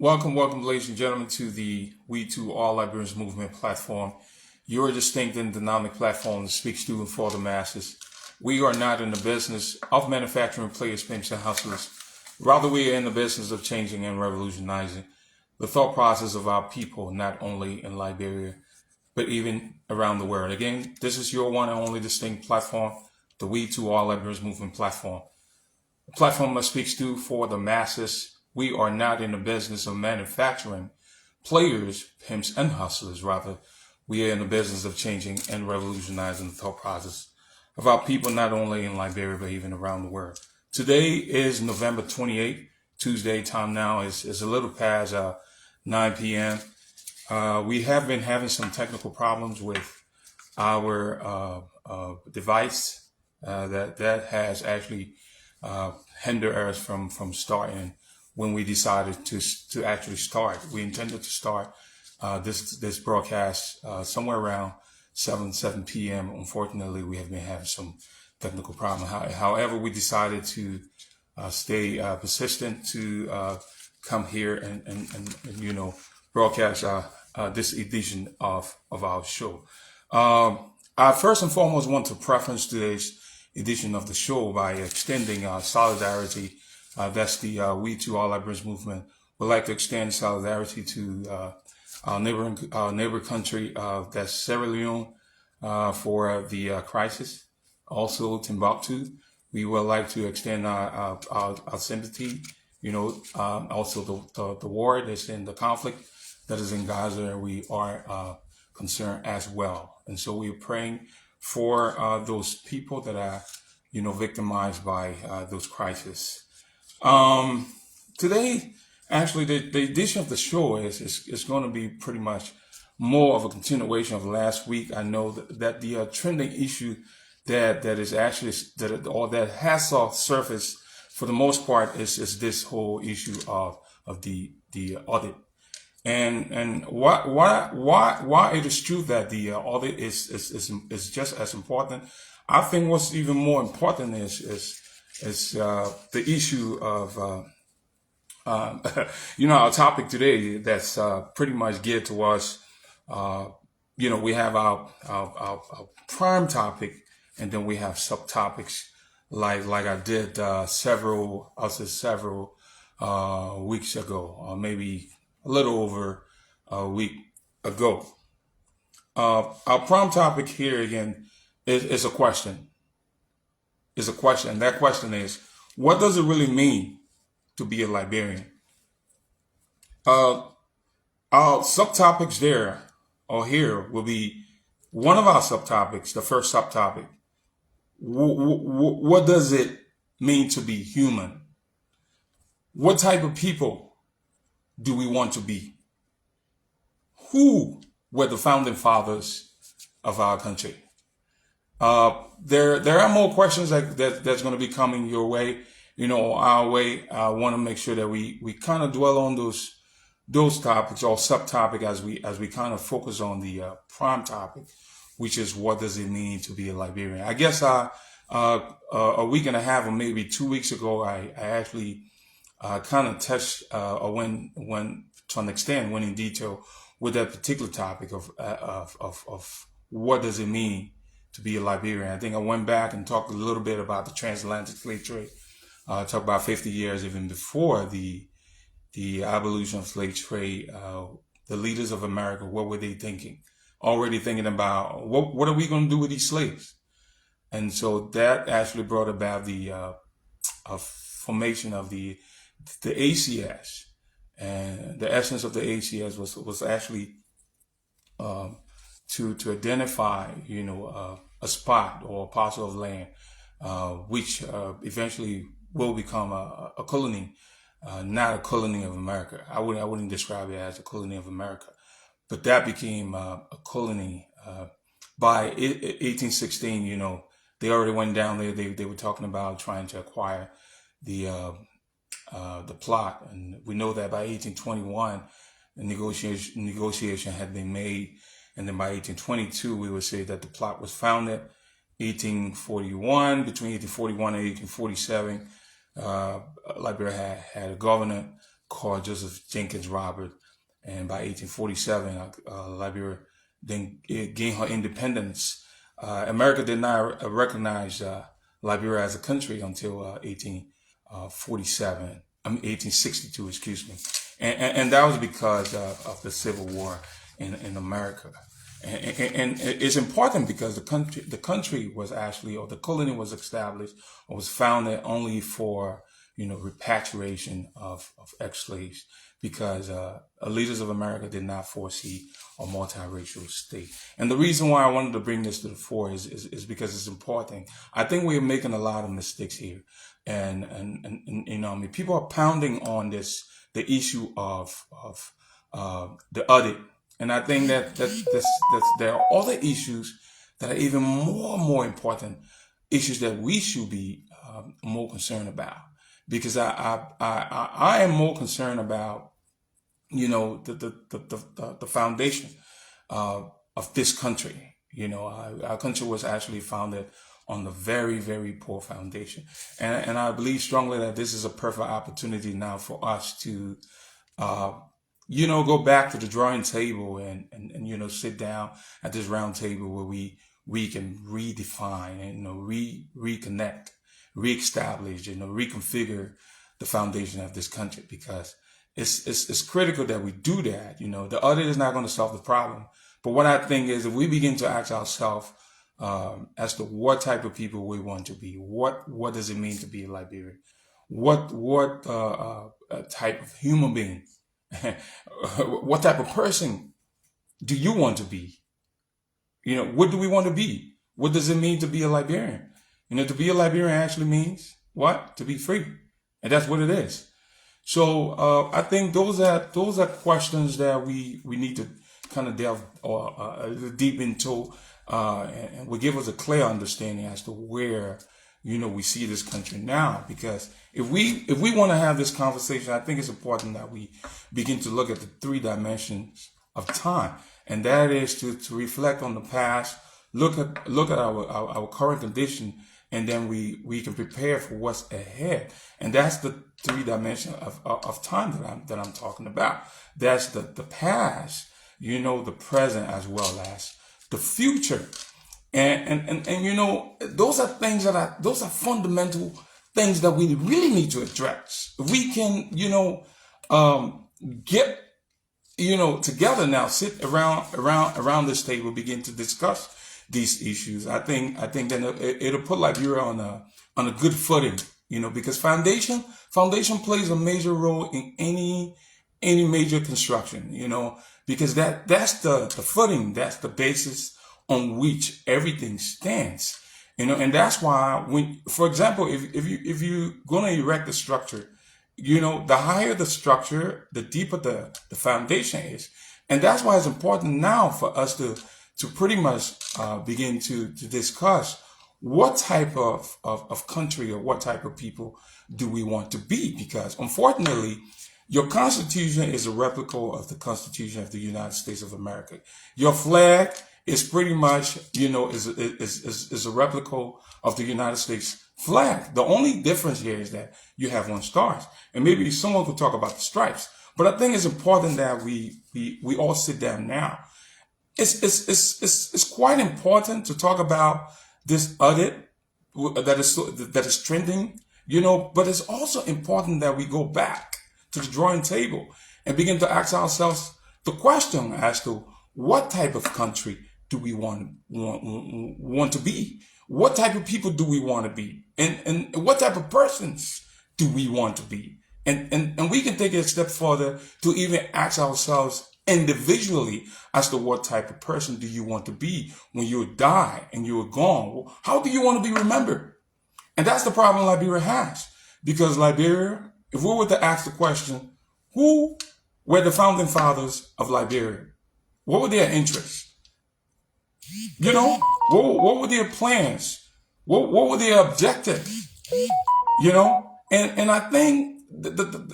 Welcome, ladies and gentlemen, to the We to All Liberians Movement platform. Your distinct and dynamic platform that speaks to and for the masses. We are not in the business of manufacturing players, pimps, and hustlers. Rather, we are in the business of changing and revolutionizing the thought process of our people, not only in Liberia, but even around the world. Again, this is your one and only distinct platform, the We to All Liberians Movement platform. A platform that speaks to for the masses. We are not in the business of manufacturing players, pimps, and hustlers. Rather, we are in the business of changing and revolutionizing the thought process of our people, not only in Liberia, but even around the world. Today is November 28th, Tuesday. Time now is a little past 9 p.m. We have been having some technical problems with our device that has actually hinder us from starting when we decided to actually start. We intended to start this broadcast somewhere around 7 p.m. Unfortunately, we have been having some technical problems. However, we decided to stay persistent to come here and broadcast this edition of our show. I first and foremost want to preference today's edition of the show by extending solidarity. That's the We to All Liberians movement. We'd like to extend solidarity to our neighbor country, that's Sierra Leone, for the crisis. Also, Timbuktu. We would like to extend our sympathy. Also the war that's in the conflict that is in Gaza. We are concerned as well, and so we're praying for those people that are, victimized by those crises. Today, actually, the edition of the show is going to be pretty much more of a continuation of last week. I know that the trending issue that is actually that has surfaced for the most part is this whole issue of the audit. And why it is true that the audit is just as important. I think what's even more important is the issue of our topic today that's pretty much geared towards we have our prime topic, and then we have subtopics like I did several weeks ago, or maybe a little over a week ago. Our prime topic here again is a question. And that question is, what does it really mean to be a Liberian? Our subtopics there or here will be one of our subtopics, the first subtopic. What does it mean to be human? What type of people do we want to be? Who were the founding fathers of our country? There are more questions that's going to be coming your way, our way. I want to make sure that we kind of dwell on those topics or subtopic as we kind of focus on the prime topic, which is what does it mean to be a Liberian? I guess a week and a half or maybe 2 weeks ago, I actually kind of touched or went to an extent, went in detail with that particular topic of what does it mean to be a Liberian. I think I went back and talked a little bit about the transatlantic slave trade. Talked about 50 years even before the abolition of slave trade. The leaders of America, what were they thinking? Already thinking about what are we going to do with these slaves? And so that actually brought about the formation of the ACS. And the essence of the ACS was actually to identify, a spot or a parcel of land, which eventually will become a colony, not a colony of America. I wouldn't describe it as a colony of America, but that became a colony by 1816. They already went down there. They were talking about trying to acquire the plot, and we know that by 1821, the negotiation had been made. And then by 1822, we would say that the plot was founded. 1841, between 1841 and 1847, Liberia had a governor called Joseph Jenkins Robert. And by 1847, Liberia then gained her independence. America did not recognize Liberia as a country until 1847. 1862, excuse me. And that was because of the Civil War in America. And it's important because the country was actually, or the colony was established or was founded only for, repatriation of ex-slaves, because leaders of America did not foresee a multiracial state. And the reason why I wanted to bring this to the fore is because it's important. I think we're making a lot of mistakes here. And people are pounding on the issue of the audit. And I think that there are other issues that are even more important, issues that we should be more concerned about. Because I am more concerned about, the foundation of this country. Our country was actually founded on a very, very poor foundation. And I believe strongly that this is a perfect opportunity now for us to, go back to the drawing table and sit down at this round table where we can redefine and, reconnect, reestablish, reconfigure the foundation of this country, because it's critical that we do that. The audit is not going to solve the problem. But what I think is, if we begin to ask ourselves as to what type of people we want to be, what does it mean to be a Liberian? What type of human being, what type of person do you want to be? What do we want to be? What does it mean to be a Liberian? To be a Liberian actually means what? To be free. And that's what it is. So I think those are questions that we need to kind of delve deep into, and will give us a clear understanding as to where we see this country now. Because if we want to have this conversation, I think it's important that we begin to look at the 3 dimensions of time, and that is to reflect on the past, look at our current condition, and then we can prepare for what's ahead. And that's the 3 dimensions of time that I'm talking about. That's the past, the present, as well as the future. And those are things those are fundamental things that we really need to address. We can, get, together now, sit around this table, begin to discuss these issues. I think that it'll put Liberia on a good footing, because foundation plays a major role in any major construction, because that's the footing, that's the basis on which everything stands, and that's why for example, if you're going to erect a structure, the higher the structure, the deeper the foundation is. And that's why it's important now for us to pretty much begin to discuss what type of country or what type of people do we want to be. Because unfortunately, your Constitution is a replica of the Constitution of the United States of America. Your flag is pretty much, is a replica of the United States flag. The only difference here is that you have 1 star. And maybe someone could talk about the stripes. But I think it's important that we all sit down now. It's quite important to talk about this audit that is trending, but it's also important that we go back to the drawing table and begin to ask ourselves the question as to what type of country do we want to be? What type of people do we want to be? And what type of persons do we want to be? And we can take it a step further to even ask ourselves individually as to what type of person do you want to be when you die and you're gone. How do you want to be remembered? And that's the problem Liberia has. Because Liberia, if we were to ask the question, who were the founding fathers of Liberia? What were their interests? What were their plans? What were their objectives? And I think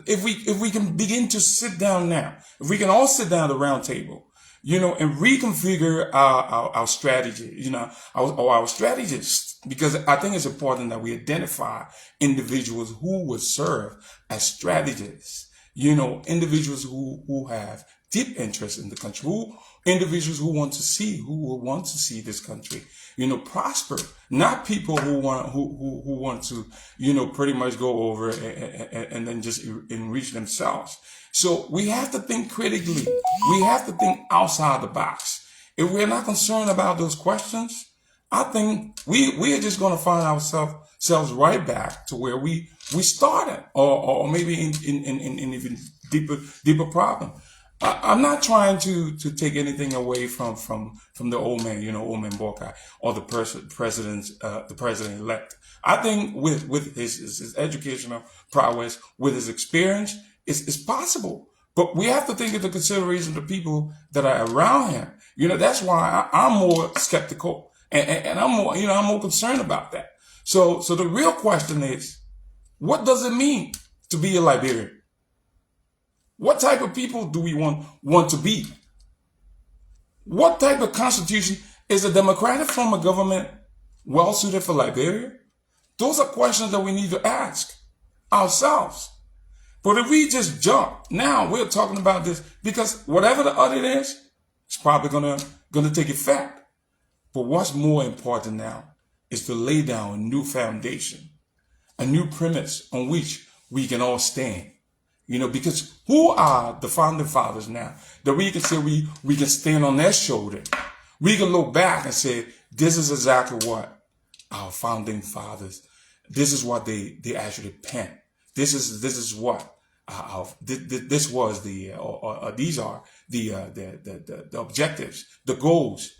if we can begin to sit down now, if we can all sit down at the round table, and reconfigure our strategy, our strategists, because I think it's important that we identify individuals who would serve as strategists, individuals who have deep interest in the country, individuals who want to see this country, prosper, not people who want to, pretty much go over and then just enrich themselves. So we have to think critically. We have to think outside the box. If we're not concerned about those questions, I think we are just going to find ourselves right back to where we started, or maybe in even deeper problem. I'm not trying to take anything away from the old man, old man Borkai, or the president elect. I think with his educational prowess, with his experience, it's possible. But we have to take into consideration the people that are around him. That's why I'm more skeptical, and I'm more concerned about that. So the real question is, what does it mean to be a Liberian? What type of people do we want to be? What type of constitution is a democratic form of government well suited for Liberia? Those are questions that we need to ask ourselves. But if we just jump, now we're talking about this because whatever the audit is, it's probably gonna take effect. But what's more important now is to lay down a new foundation, a new premise on which we can all stand. Because who are the founding fathers now that we can say we can stand on their shoulder? We can look back and say, this is exactly what our founding fathers, this is what they actually penned. This is what this was these are the objectives, the goals,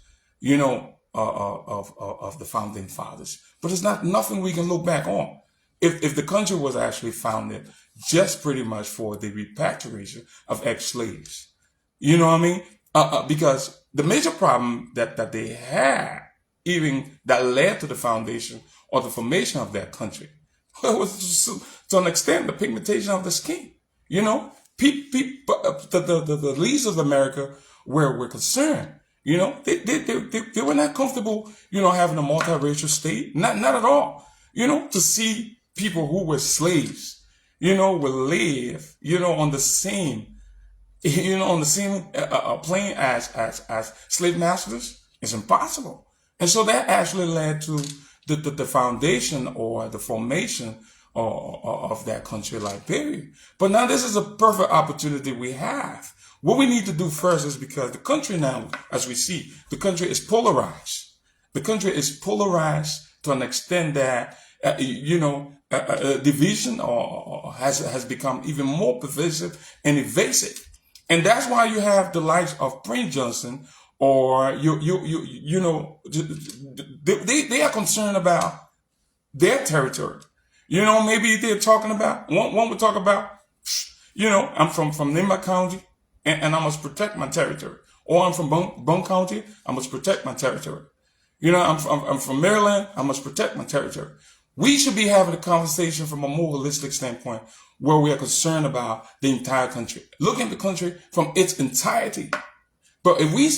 of the founding fathers. But it's nothing we can look back on. If the country was actually founded just pretty much for the repatriation of ex-slaves, because the major problem that they had, even that led to the foundation or the formation of that country, was to an extent the pigmentation of the skin. The leaders of America were concerned. They were not comfortable, having a multiracial state. Not at all. To see people who were slaves, will live, on the same, plane as slave masters is impossible. And so that actually led to the foundation or the formation of that country, Liberia. But now this is a perfect opportunity we have. What we need to do first is, because the country now, as we see, the country is polarized. The country is polarized to an extent that, division has become even more pervasive and evasive. And that's why you have the likes of Prince Johnson, or they are concerned about their territory. Maybe they're talking about, one would talk about, I'm from Nimba County and I must protect my territory. Or I'm from Bone County, I must protect my territory. I'm from Maryland, I must protect my territory. We should be having a conversation from a more holistic standpoint, where we are concerned about the entire country, looking at the country from its entirety. But if we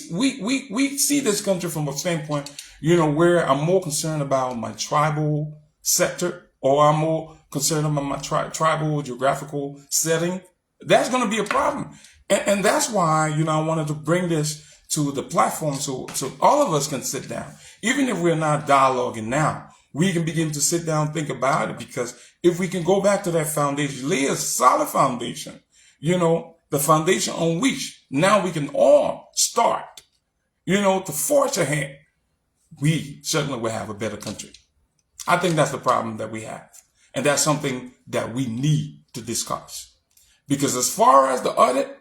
see this country from a standpoint, where I'm more concerned about my tribal sector, or I'm more concerned about my tribal geographical setting, that's going to be a problem. And that's why, I wanted to bring this to the platform so all of us can sit down. Even if we're not dialoguing now, we can begin to sit down and think about it, because if we can go back to that foundation, lay a solid foundation, the foundation on which now we can all start, to forge ahead, we certainly will have a better country. I think that's the problem that we have. And that's something that we need to discuss. Because as far as the audit,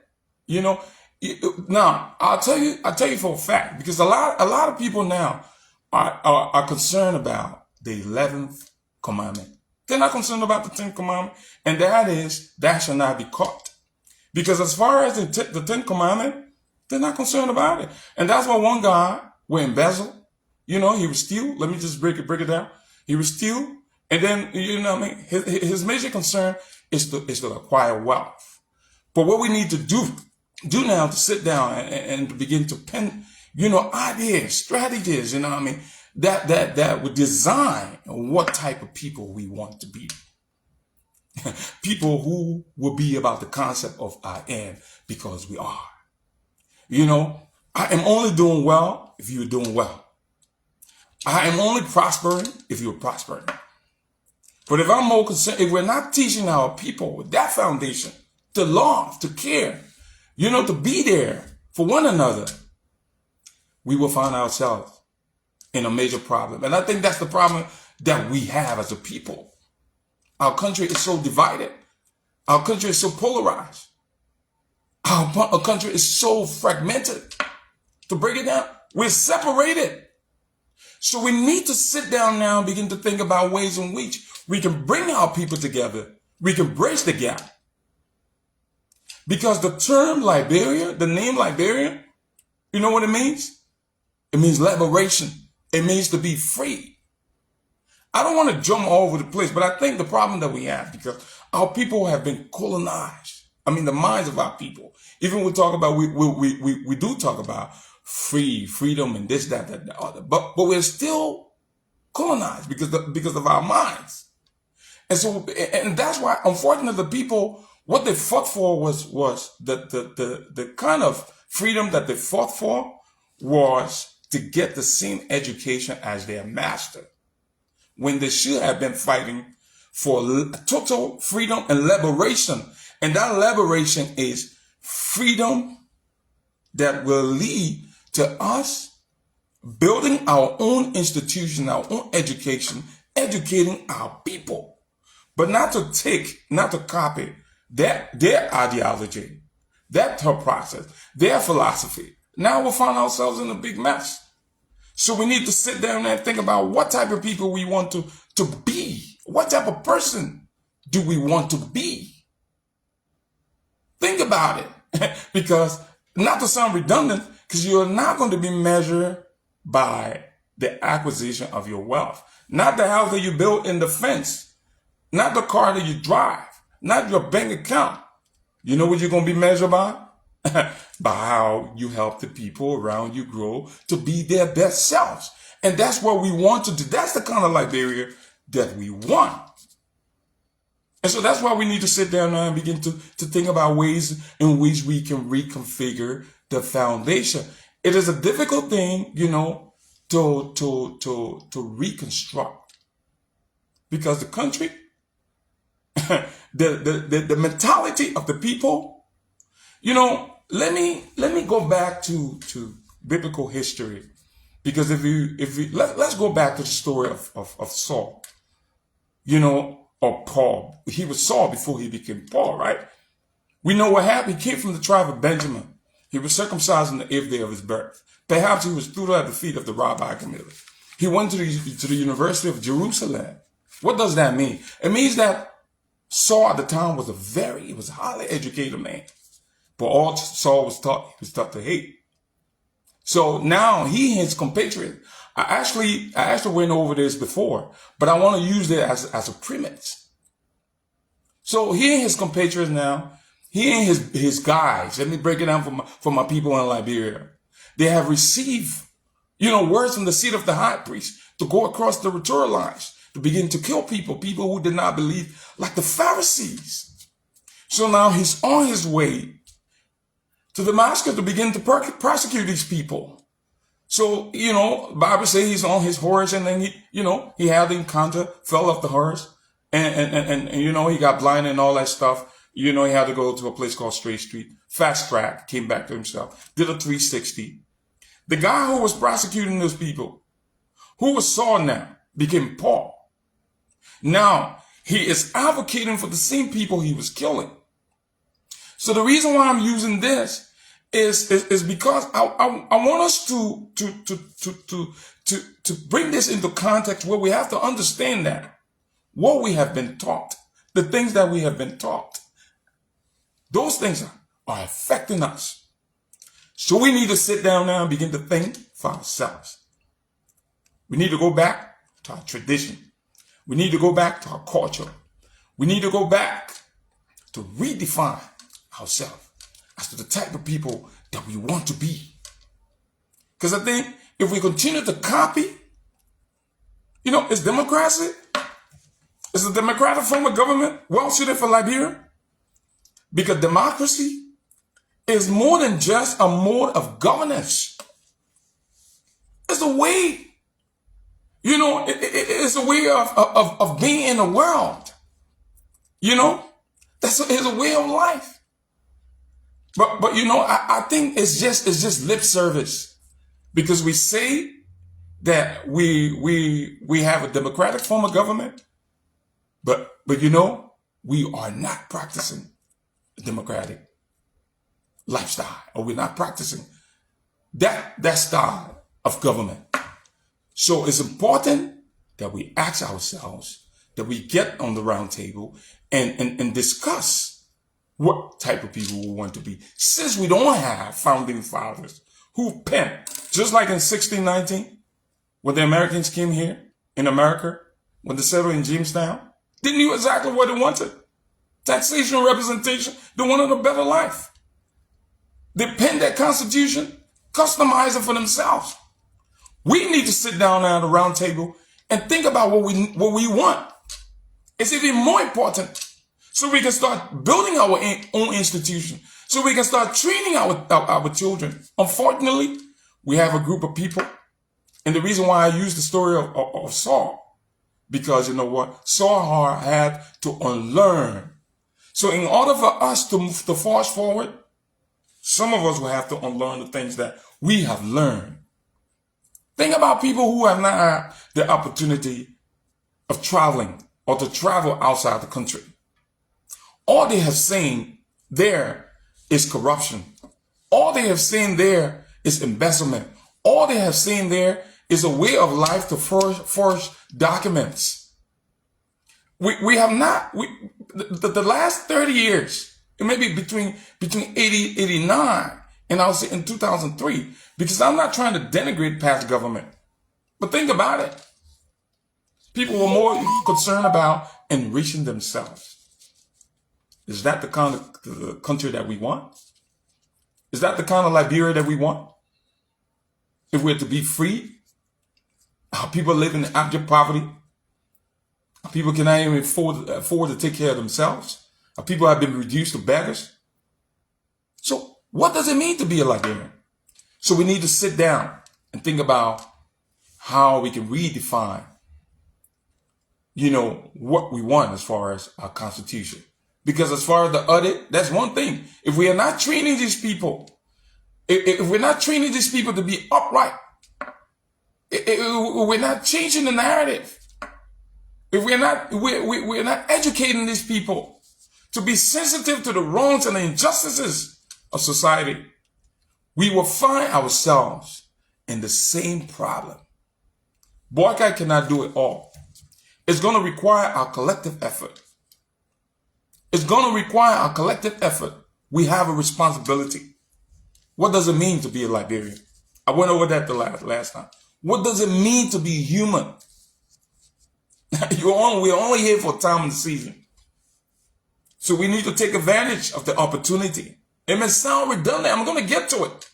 now I'll tell you for a fact, because a lot of people now are concerned about the 11th commandment. They're not concerned about the 10th commandment, and that is, thou shalt not be caught. Because as far as the 10th commandment, they're not concerned about it. And that's why one guy will embezzle. He would steal. Let me just break it down. He would steal, and then, his major concern is to acquire wealth. But what we need to do now, to sit down and to begin to pen, ideas, strategies, that would design what type of people we want to be. People who will be about the concept of I am because we are. You know, I am only doing well if you're doing well. I am only prospering if you're prospering. But if I'm more concerned, if we're not teaching our people with that foundation to love, to care, you know, to be there for one another, we will find ourselves in a major problem. And I think that's the problem that we have as a people. Our country is so divided. Our country is so polarized. Our country is so fragmented. To break it down, we're separated. So we need to sit down now and begin to think about ways in which we can bring our people together. We can bridge the gap. Because the term Liberia, the name Liberian, you know what it means? It means liberation. It means to be free. I don't want to jump all over the place, but I think the problem that we have, because our people have been colonized. I mean, the minds of our people. Even we talk about, we do talk about freedom and this, that, the other. But we're still colonized because of our minds. And so, and that's why, unfortunately, the people, what they fought for was the kind of freedom that they fought for was to get the same education as their master, when they should have been fighting for total freedom and liberation. And that liberation is freedom that will lead to us building our own institution, our own education, educating our people, but not to copy their ideology, their thought process, their philosophy. Now we'll find ourselves in a big mess. So we need to sit down and think about what type of people we want to be. What type of person do we want to be? Think about it. Because, not to sound redundant, because you're not going to be measured by the acquisition of your wealth. Not the house that you built in the fence. Not the car that you drive. Not your bank account. You know what you're going to be measured by? By how you help the people around you grow to be their best selves. And that's what we want to do. That's the kind of Liberia that we want. And so that's why we need to sit down now and begin to think about ways in which we can reconfigure the foundation. It is a difficult thing, you know, to reconstruct. Because the country, the mentality of the people, you know, let me go back to biblical history, because let's go back to the story of Saul, you know, or Paul. He was Saul before he became Paul, right? We know what happened. He came from the tribe of Benjamin. He was circumcised on the 8th day of his birth. Perhaps he was tutored at the feet of the Rabbi Gamaliel. He went to the University of Jerusalem. What does that mean? It means that Saul at the time was a highly educated man. But all Saul was taught to hate. So now he and his compatriots, I actually went over this before, but I want to use it as a premise. So he and his compatriots now, he and his guys, let me break it down for my people in Liberia. They have received, you know, words from the seat of the high priest to go across the territorial lines, to begin to kill people who did not believe, like the Pharisees. So now he's on his way to Damascus to begin to prosecute these people. So, you know, Bible says he's on his horse, and then he had the encounter, fell off the horse, and you know, he got blinded and all that stuff. You know, he had to go to a place called Straight Street, fast track, came back to himself, did a 360. The guy who was prosecuting those people, who was Saul now, became Paul. Now, he is advocating for the same people he was killing. So the reason why I'm using this is because I want us to bring this into context where we have to understand that what we have been taught, the things that we have been taught, those things are affecting us. So we need to sit down now and begin to think for ourselves. We need to go back to our tradition. We need to go back to our culture. We need to go back to redefine ourselves as to the type of people that we want to be. Because I think if we continue to copy, you know, it's democracy. Is a democratic form of government well suited for Liberia? Because democracy is more than just a mode of governance. It's a way, it's a way of being in the world. It's a way of life. But I think it's just lip service, because we say that we have a democratic form of government, but we are not practicing a democratic lifestyle, or we're not practicing that style of government. So it's important that we ask ourselves, that we get on the round table and discuss what type of people we want to be. Since we don't have founding fathers who penned, just like in 1619, when the Americans came here in America, when they settled in Jamestown, they knew exactly what they wanted. Taxation, representation. They wanted a better life. They penned that constitution, customized it for themselves. We need to sit down at the round table and think about what we want. It's even more important, so we can start building our own institution, so we can start training our children. Unfortunately, we have a group of people, and the reason why I use the story of Saul, because Saul had to unlearn. So in order for us to forge forward, some of us will have to unlearn the things that we have learned. Think about people who have not had the opportunity of traveling or to travel outside the country. All they have seen there is corruption. All they have seen there is embezzlement. All they have seen there is a way of life to forge documents. We have not, the last 30 years, it may be between 89 and I'll say in 2003, because I'm not trying to denigrate past government. But think about it. People were more concerned about enriching themselves. Is that the kind of country that we want? Is that the kind of Liberia that we want? If we're to be free, our people live in abject poverty. Our people cannot even afford to take care of themselves. Our people have been reduced to beggars. So what does it mean to be a Liberian? So we need to sit down and think about how we can redefine, what we want as far as our constitution. Because as far as the audit, that's one thing. If we are not training these people, if we're not training these people to be upright, if we're not changing the narrative, if we're not educating these people to be sensitive to the wrongs and the injustices of society, we will find ourselves in the same problem. Boycott cannot do it all. It's going to require our collective effort. It's going to require our collective effort. We have a responsibility. What does it mean to be a Liberian? I went over that the last time. What does it mean to be human? We're only here for a time and season. So we need to take advantage of the opportunity. It may sound redundant. I'm going to get to it.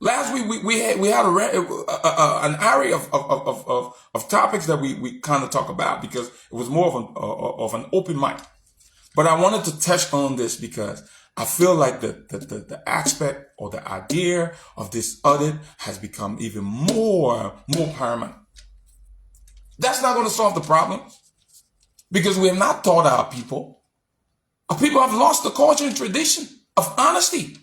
Last week we had an array of topics that we kind of talk about, because it was more of an open mic. But I wanted to touch on this because I feel like the aspect or the idea of this audit has become even more paramount. That's not going to solve the problem, because we have not taught our people. Our people have lost the culture and tradition of honesty.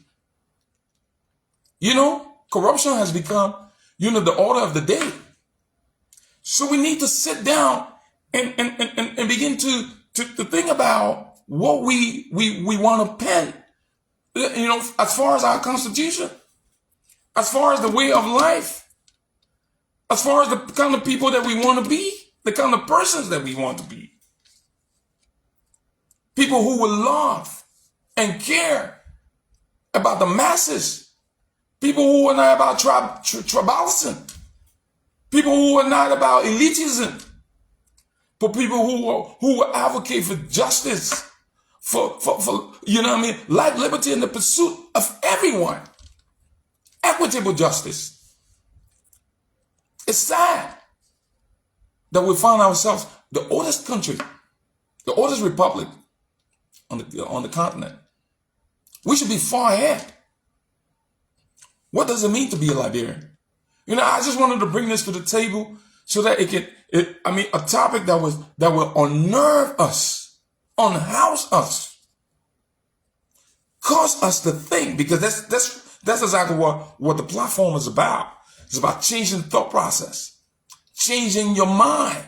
Corruption has become, the order of the day. So we need to sit down and begin to think about what we want to pen, as far as our constitution, as far as the way of life, as far as the kind of people that we want to be, the kind of persons that we want to be. People who will love and care about the masses. People who are not about tribalism. People who are not about elitism. But people who will advocate for justice, for life, liberty, and the pursuit of everyone. Equitable justice. It's sad that we find ourselves the oldest country, the oldest republic on the continent. We should be far ahead. What does it mean to be a Liberian? I just wanted to bring this to the table so that a topic that will unnerve us, unhouse us, cause us to think, because that's exactly what the platform is about. It's about changing the thought process, changing your mind,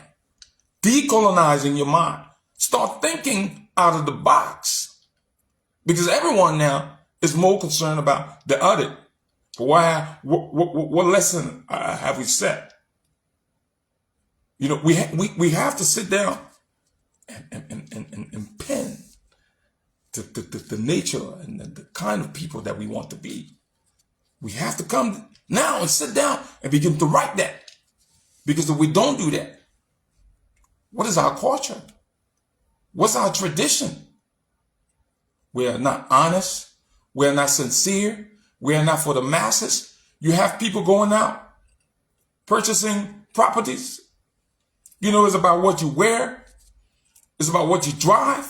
decolonizing your mind. Start thinking out of the box, because everyone now is more concerned about the other. What lesson have we set? We have to sit down and pen the nature and the kind of people that we want to be. We have to come now and sit down and begin to write that. Because if we don't do that, what is our culture? What's our tradition? We are not honest. We are not sincere. We are not for the masses. You have people going out, purchasing properties. It's about what you wear. It's about what you drive.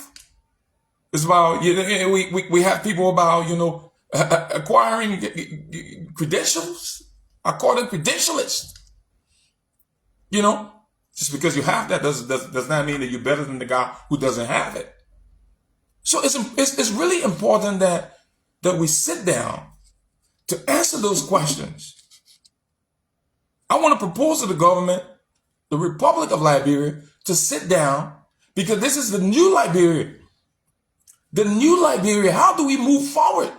It's about, we have people about, acquiring credentials. I call them credentialists. Just because you have that does not mean that you're better than the guy who doesn't have it. So it's really important that we sit down to answer those questions. I want to propose to the government, the Republic of Liberia, to sit down, because this is the new Liberia. The new Liberia, how do we move forward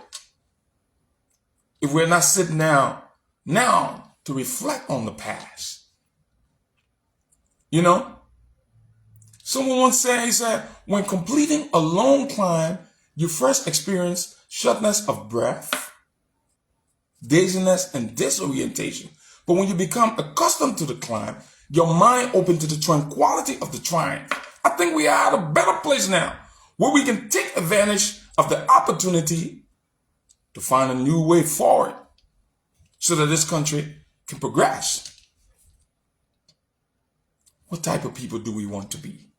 if we're not sitting down now to reflect on the past? Someone once said, he said, when completing a long climb, you first experience shortness of breath, dizziness, and disorientation. But when you become accustomed to the climb, your mind opens to the tranquility of the triumph. I think we are at a better place now, where we can take advantage of the opportunity to find a new way forward so that this country can progress. What type of people do we want to be?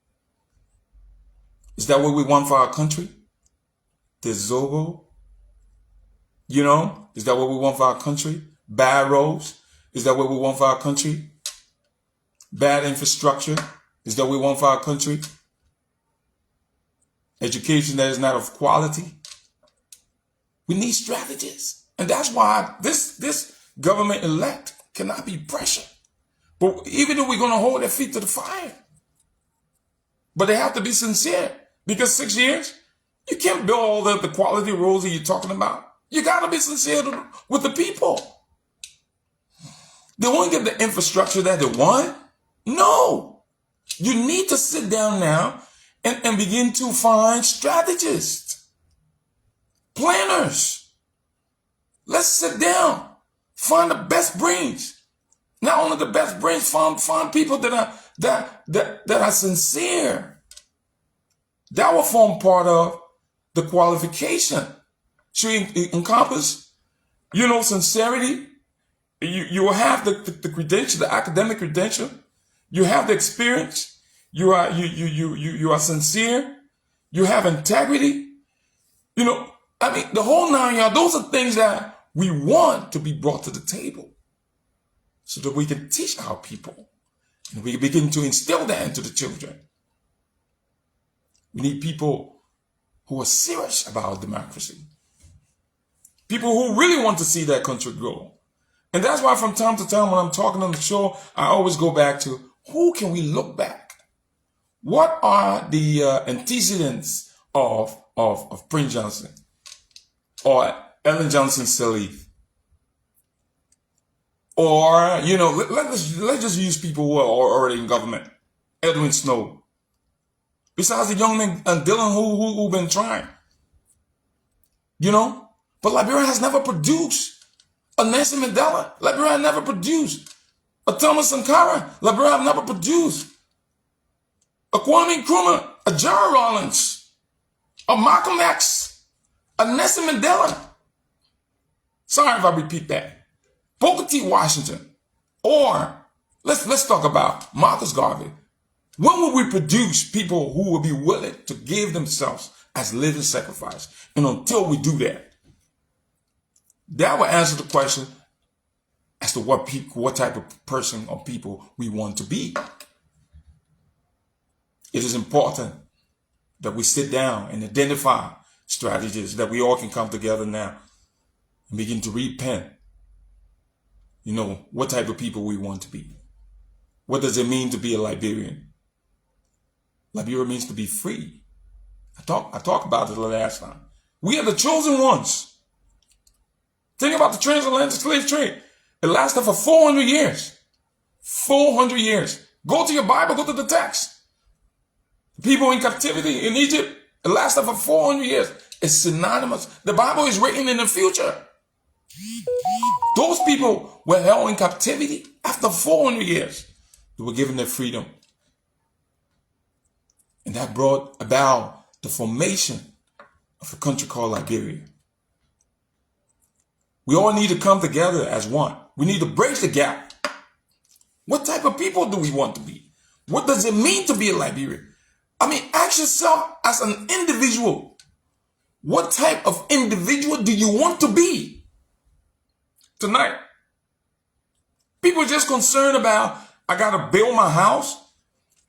Is that what we want for our country? The Zobo? Is that what we want for our country? Bad roads? Is that what we want for our country? Bad infrastructure? Is that what we want for our country? Education that is not of quality? We need strategies. And that's why this government-elect cannot be pressured. But even though we're going to hold their feet to the fire, but they have to be sincere, because 6 years, you can't build all the quality roads that you're talking about. You got to be sincere with the people. They won't get the infrastructure that they want. No. You need to sit down now and begin to find strategists, planners. Let's sit down, find the best brains. Not only the best brains, find people that are sincere. That will form part of the qualification. So you encompass, sincerity. You will have the credential, the academic credential. You have the experience. You are sincere. You have integrity. The whole 9 yards. Those are things that we want to be brought to the table, so that we can teach our people and we can begin to instill that into the children. We need people who are serious about democracy. People who really want to see that country grow. And that's why from time to time when I'm talking on the show, I always go back to, who can we look back? What are the antecedents of Prince Johnson or Ellen Johnson Sirleaf? Or, let's just use people who are already in government. Edwin Snow. Besides the young man and Dylan who've been trying. But Liberia has never produced a Nelson Mandela. Liberia never produced a Thomas Sankara. Liberia never produced a Kwame Nkrumah, a Jerry Rawlings, a Malcolm X, a Nelson Mandela. Sorry if I repeat that. Booker T. Washington. Or let's talk about Marcus Garvey, When will we produce people who will be willing to give themselves as living sacrifice? And until we do that, that will answer the question as to what type of person or people we want to be. It is important that we sit down and identify strategies that we all can come together now and begin to repent. What type of people we want to be. What does it mean to be a Liberian? Liberia means to be free. I talked about it the last time. We are the chosen ones. Think about the transatlantic slave trade. It lasted for 400 years. 400 years. Go to your Bible, go to the text. People in captivity in Egypt, it lasted for 400 years. It's synonymous. The Bible is written in the future. Those people were held in captivity after 400 years. They were given their freedom. And that brought about the formation of a country called Liberia. We all need to come together as one. We need to bridge the gap. What type of people do we want to be? What does it mean to be a Liberian? Ask yourself as an individual. What type of individual do you want to be? Tonight, people are just concerned about, I got to build my house.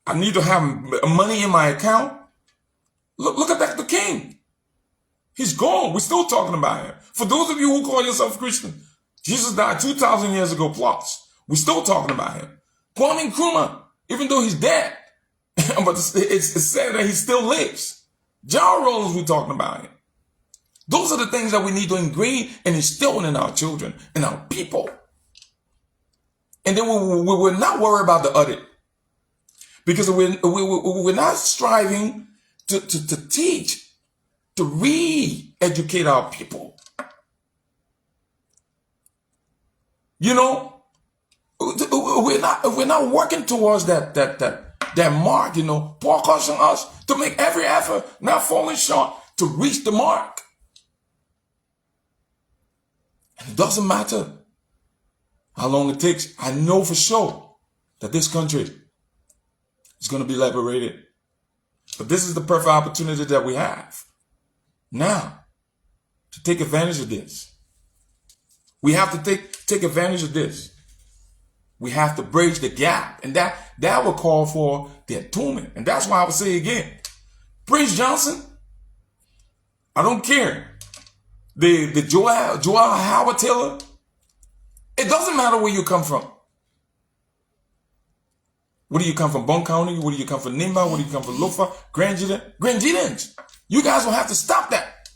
I need to have money in my account. Look at the king. He's gone. We're still talking about him. For those of you who call yourself Christian, Jesus died 2,000 years ago plus. We're still talking about him. Kwame Nkrumah, even though he's dead, but it's said that he still lives. John Rollins, we're talking about him. Those are the things that we need to ingrain and instill in our children and our people. And then we're not worried about the other. Because we're not striving to teach, to re-educate our people. We're not working towards that mark, Paul cautioned us to make every effort, not falling short, to reach the mark. And it doesn't matter how long it takes. I know for sure that this country is going to be liberated. But this is the perfect opportunity that we have now to take advantage of this. We have to take advantage of this. We have to bridge the gap. And that will call for the atonement. And that's why I would say again, Prince Johnson, I don't care. The Joel Howard Taylor, it doesn't matter where you come from. Where do you come from? Bon County? Where do you come from? Nimba? Where do you come from? Lofa? Granjidans. You guys will have to stop that.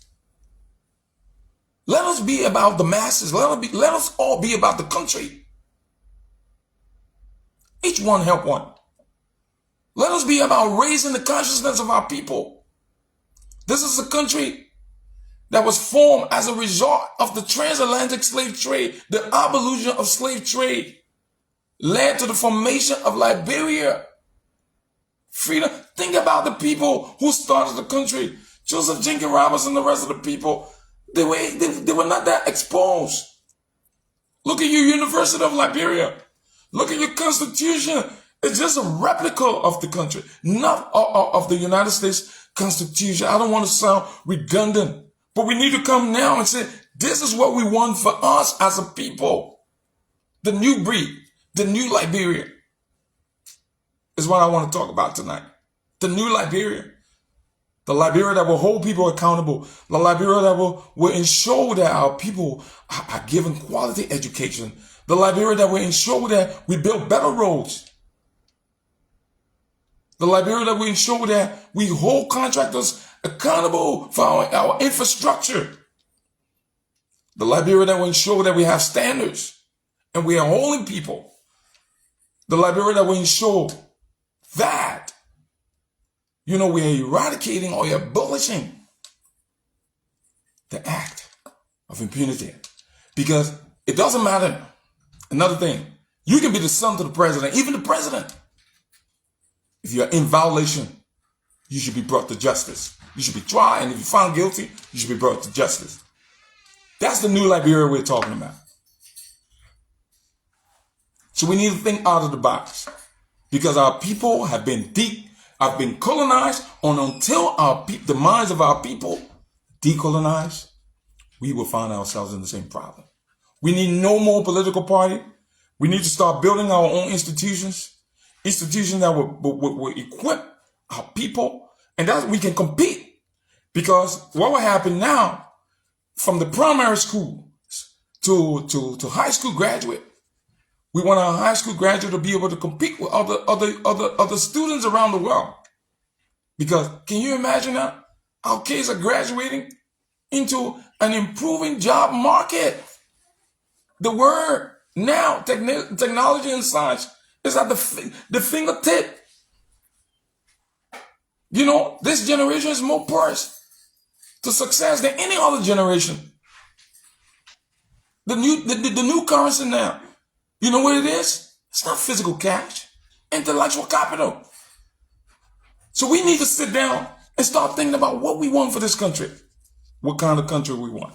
Let us be about the masses. Let us all be about the country. Each one help one. Let us be about raising the consciousness of our people. This is a country that was formed as a result of the transatlantic slave trade. The abolition of slave trade led to the formation of Liberia. Freedom. Think about the people who started the country. Joseph Jenkins Roberts and the rest of the people. They were not that exposed. Look at your University of Liberia. Look at your Constitution. It's just a replica of the country, not of the United States Constitution. I don't want to sound redundant, but we need to come now and say, this is what we want for us as a people. The new breed, the new Liberia is what I want to talk about tonight. The new Liberia. The Liberia that will hold people accountable. The Liberia that will ensure that our people are given quality education. The Liberia that will ensure that we build better roads. The Liberia that will ensure that we hold contractors accountable for our infrastructure. The Liberia that will ensure that we have standards and we are holding people. The Liberia that will ensure that, we're eradicating or abolishing the act of impunity. Because it doesn't matter. Another thing, you can be the son to the president, even the president. If you're in violation, you should be brought to justice. You should be tried, and if you're found guilty, you should be brought to justice. That's the new Liberia we're talking about. So we need to think out of the box. because our people have been colonized, and until the minds of our people decolonize, we will find ourselves in the same problem. We need no more political party. We need to start building our own institutions that will equip our people, and that we can compete. Because what will happen now, from the primary school to high school graduate, we want our high school graduate to be able to compete with other students around the world. Because can you imagine that? Our kids are graduating into an improving job market. The word now, technology and science, is at the fingertip. You know, this generation is more poised to success than any other generation. The new currency now, you know what it is? It's not physical cash, intellectual capital. So we need to sit down and start thinking about what we want for this country. What kind of country we want.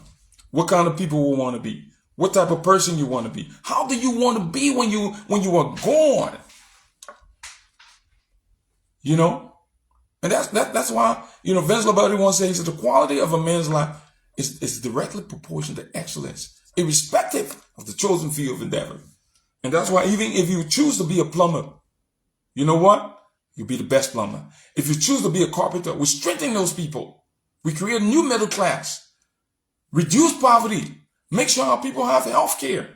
What kind of people we want to be. What type of person you want to be. How do you want to be when you are gone? You know? And that's why, you know, Vince Lombardi once said, he said, the quality of a man's life is directly proportional to excellence, irrespective of the chosen field of endeavor. And that's why even if you choose to be a plumber, you know what? You'll be the best plumber. If you choose to be a carpenter, we strengthen those people. We create a new middle class. Reduce poverty. Make sure our people have health care.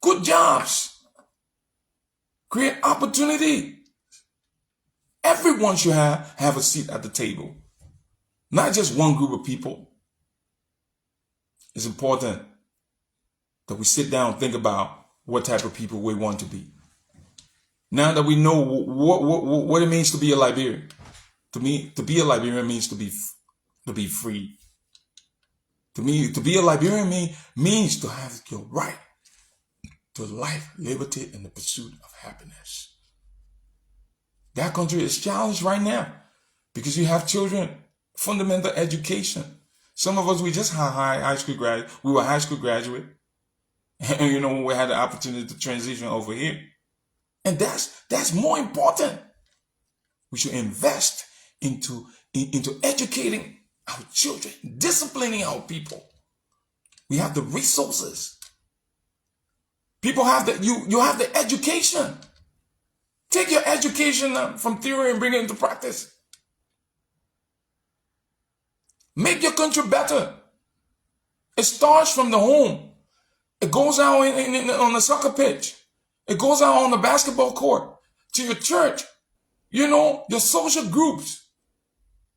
Good jobs. Create opportunity. Everyone should have a seat at the table. Not just one group of people. It's important that we sit down and think about what type of people we want to be. Now that we know what it means to be a Liberian. To me, to be a Liberian means to be free. To me, to be a Liberian means to have your right to life, liberty, and the pursuit of happiness. That country is challenged right now because you have children, fundamental education. Some of us, we just had high school graduate. We were high school graduate. And you know, we had the opportunity to transition over here. And that's more important. We should invest into educating our children, disciplining our people. We have the resources. People have you have the education. Take your education from theory and bring it into practice. Make your country better. It starts from the home. It goes out on the soccer pitch. It goes out on the basketball court, to your church, you know, your social groups,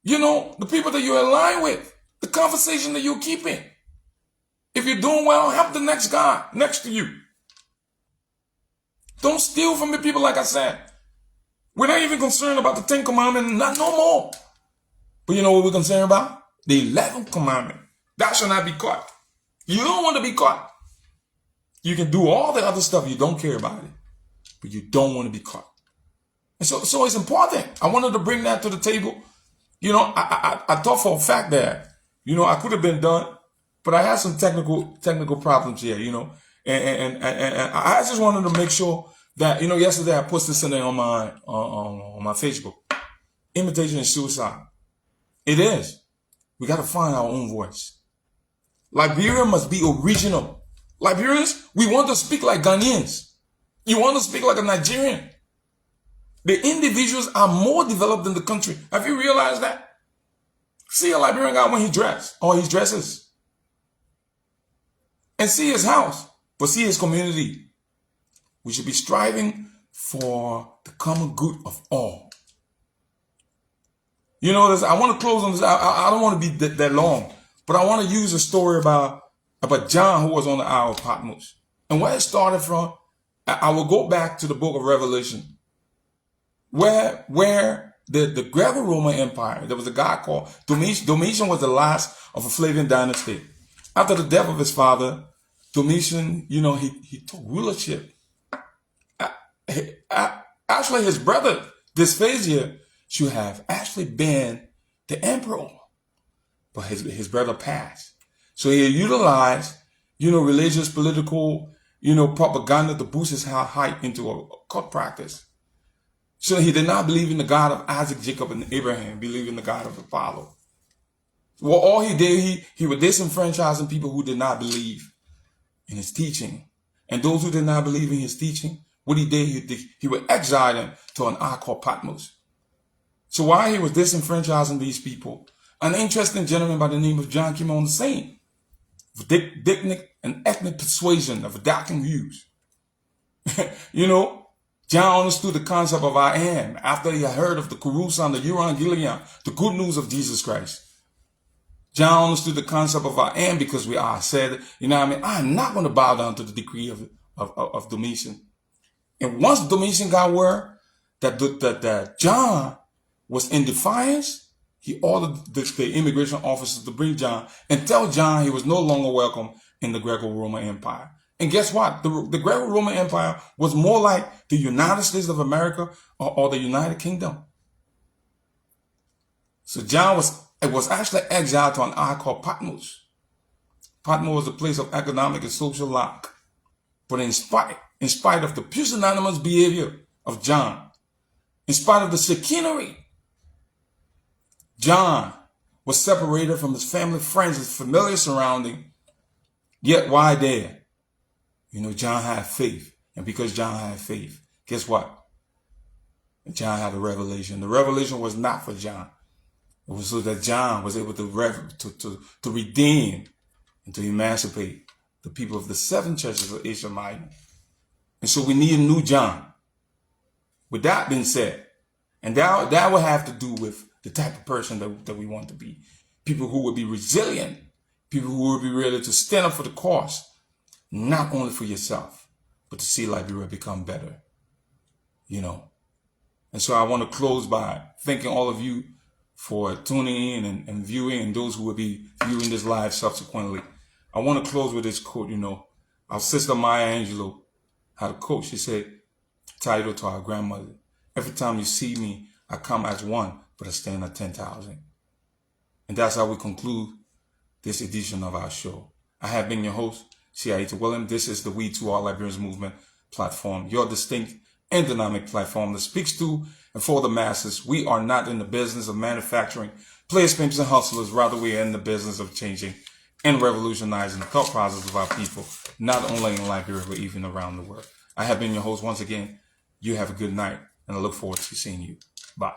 you know, the people that you align with, the conversation that you're keeping. If you're doing well, help the next guy next to you. Don't steal from the people, like I said. We're not even concerned about the 10 Commandments, not no more. But you know what we're concerned about? The 11th commandment. Thou shalt not be caught. You don't want to be caught. You can do all the other stuff. You don't care about it. But you don't want to be caught. And so it's important. I wanted to bring that to the table. You know, I thought for a fact that, you know, I could have been done, but I had some technical problems here, you know. And I just wanted to make sure that, you know, yesterday I posted something on my Facebook. Imitation is suicide. It is. We got to find our own voice. Liberia must be original. Liberians, we want to speak like Ghanaians. You want to speak like a Nigerian. The individuals are more developed than the country. Have you realized that? See a Liberian guy when he dresses, or he dresses. And see his house, but see his community. We should be striving for the common good of all. You know, I want to close on this. I don't want to be that long, but I want to use a story about John, who was on the Isle of Patmos. And where it started from, I will go back to the book of Revelation, where the Greco-Roman Empire, there was a guy called Domitian. Domitian was the last of a Flavian dynasty. After the death of his father, Domitian, you know, he took rulership. Actually, his brother, Vespasian, should have actually been the emperor, but his brother passed. So he utilized, you know, religious, political, propaganda to boost his hype into a cult practice. So he did not believe in the God of Isaac, Jacob, and Abraham. Believe in the God of Apollo. Well, all he did, he would disenfranchise people who did not believe in his teaching. And those who did not believe in his teaching, what he did, he would exile them to an island called Patmos. So while he was disenfranchising these people, an interesting gentleman by the name of John came on the scene. An ethnic persuasion of adopting views. John understood the concept of I am after he had heard of the Kurusan, the Evangelion, the good news of Jesus Christ. John understood the concept of I am because we are said, I'm not going to bow down to the decree of Domitian. And once Domitian got word that John was in defiance, he ordered the immigration officers to bring John and tell John he was no longer welcome in the Greco-Roman Empire. And guess what? The Greco-Roman Empire was more like the United States of America or the United Kingdom. So John was actually exiled to an island called Patmos. Patmos was a place of economic and social lock. But in spite of the pusillanimous behavior of John, in spite of the chicanery, John was separated from his family, friends, his familiar surrounding. Yet why there? John had faith. And because John had faith, guess what? John had a revelation. The revelation was not for John. It was so that John was able to redeem and to emancipate the people of the 7 churches of Asia Minor. And so we need a new John. With that being said, and that will have to do with the type of person that we want to be. People who will be resilient. People who will be ready to stand up for the cause. Not only for yourself, but to see Liberia become better. And so I want to close by thanking all of you for tuning in and viewing, and those who will be viewing this live subsequently. I want to close with this quote. Our sister Maya Angelou had a quote. She said, titled to our grandmother, "Every time you see me, I come as one, but I stand at 10,000. And that's how we conclude this edition of our show. I have been your host, Ayiti Williams. This is the We Too All Liberians Movement platform, your distinct and dynamic platform that speaks to and for the masses. We are not in the business of manufacturing players, pimps, and hustlers. Rather, we are in the business of changing and revolutionizing the thought process of our people, not only in Liberia, but even around the world. I have been your host once again. You have a good night, and I look forward to seeing you. Bye.